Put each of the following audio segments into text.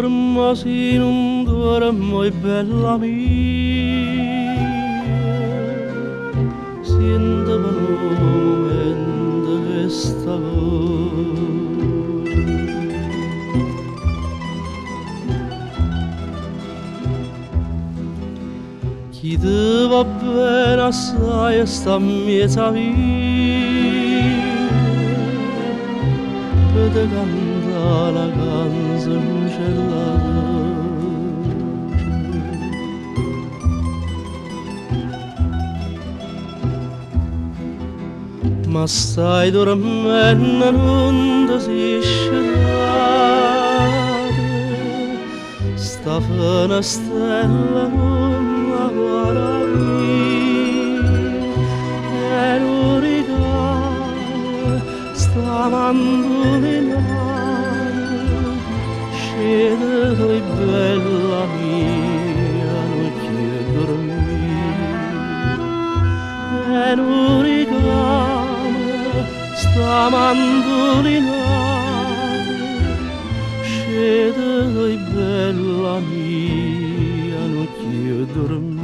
dormo sì, non dormo, è bella mia, sento per un momento questa voce. Chi ti va bene assai sta miezza via, per te cantare la canzoncella. Ma stai dormendo, non ti si scerrate, sta finestrella non la guardi, e non rigare, sta mandolinare, scende tu bella mia, non ti dormire, e non rigare, sta mandolinare, scende bella mia, non ti dormire.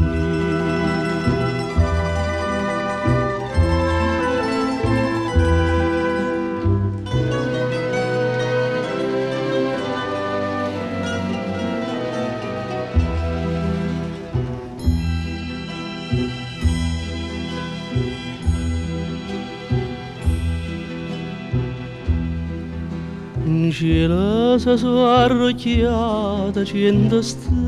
In cielo si sono arrocchiate 100 stelle,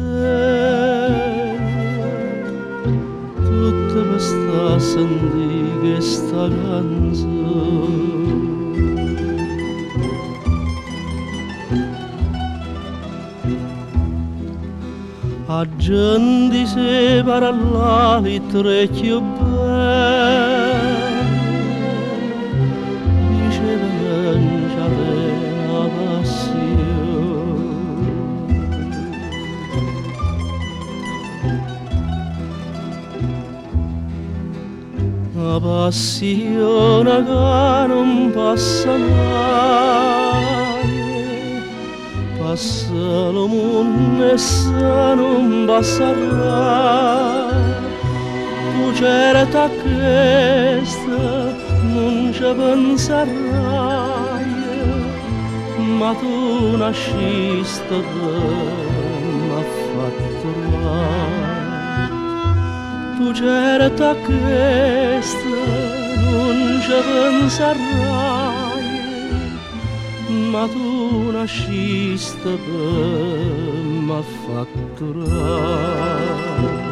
tutte per sta a sentire questa canzone. A gente si parla di trecchio bene, dice che non c'aveva passione. La passione che non passa mai, passa lo mondo e se non passerà. Tu certa questa non ci penserai, ma tu nasciste m'ha fatto male. Tu certa questa non ci penserai, ma tu nasciste m'ha fatto male.